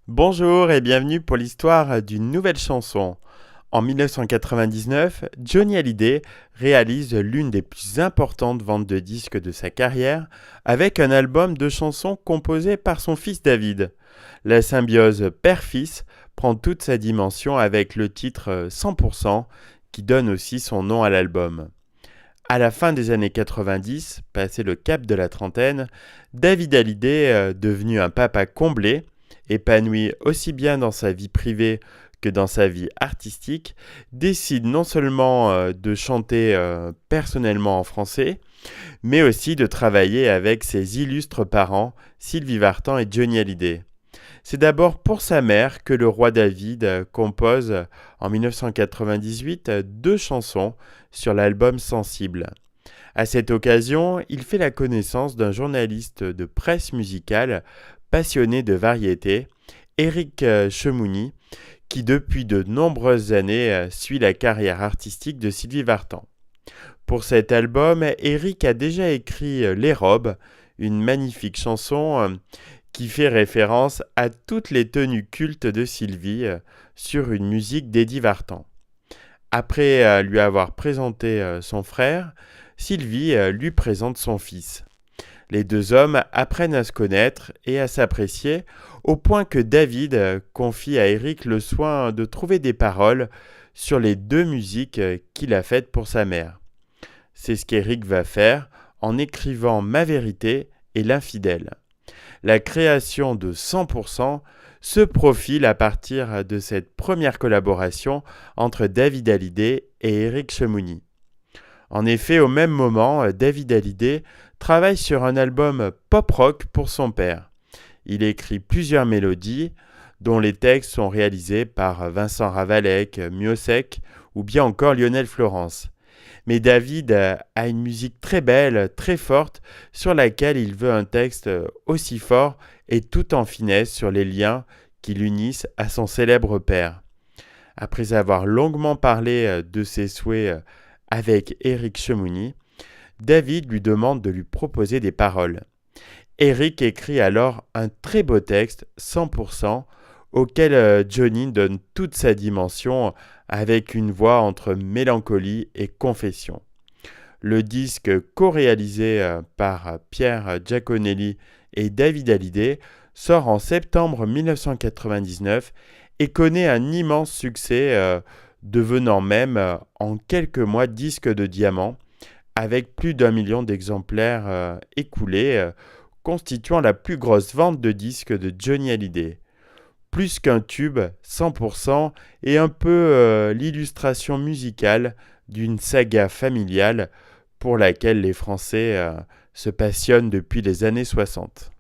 Bonjour et bienvenue pour l'histoire d'une nouvelle chanson. En 1999, Johnny Hallyday réalise l'une des plus importantes ventes de disques de sa carrière avec un album de chansons composé par son fils David. La symbiose père-fils prend toute sa dimension avec le titre 100% qui donne aussi son nom à l'album. À la fin des années 90, passé le cap de la trentaine, David Hallyday, devenu un papa comblé, épanoui aussi bien dans sa vie privée que dans sa vie artistique, décide non seulement de chanter personnellement en français, mais aussi de travailler avec ses illustres parents, Sylvie Vartan et Johnny Hallyday. C'est d'abord pour sa mère que le roi David compose en 1998 deux chansons sur l'album Sensible. À cette occasion, il fait la connaissance d'un journaliste de presse musicale passionné de variété, Éric Chemouni, qui depuis de nombreuses années suit la carrière artistique de Sylvie Vartan. Pour cet album, Éric a déjà écrit Les Robes, une magnifique chanson qui fait référence à toutes les tenues cultes de Sylvie sur une musique d'Eddie Vartan. Après lui avoir présenté son frère, Sylvie lui présente son fils. Les deux hommes apprennent à se connaître et à s'apprécier au point que David confie à Éric le soin de trouver des paroles sur les deux musiques qu'il a faites pour sa mère. C'est ce qu'Éric va faire en écrivant Ma vérité et L'infidèle. La création de 100% se profile à partir de cette première collaboration entre David Hallyday et Éric Chemouni. En effet, au même moment, David Hallyday travaille sur un album pop-rock pour son père. Il écrit plusieurs mélodies, dont les textes sont réalisés par Vincent Ravalec, Miossec ou bien encore Lionel Florence. Mais David a une musique très belle, très forte, sur laquelle il veut un texte aussi fort et tout en finesse sur les liens qui l'unissent à son célèbre père. Après avoir longuement parlé de ses souhaits avec Éric Chemouni, David lui demande de lui proposer des paroles. Éric écrit alors un très beau texte, 100%, auquel Johnny donne toute sa dimension avec une voix entre mélancolie et confession. Le disque co-réalisé par Pierre Giaconelli et David Hallyday sort en septembre 1999 et connaît un immense succès, devenant même en quelques mois disque de diamant avec plus d'1 million d'exemplaires écoulés, constituant la plus grosse vente de disques de Johnny Hallyday. Plus qu'un tube, 100%, et un peu l'illustration musicale d'une saga familiale pour laquelle les Français se passionnent depuis les années 60.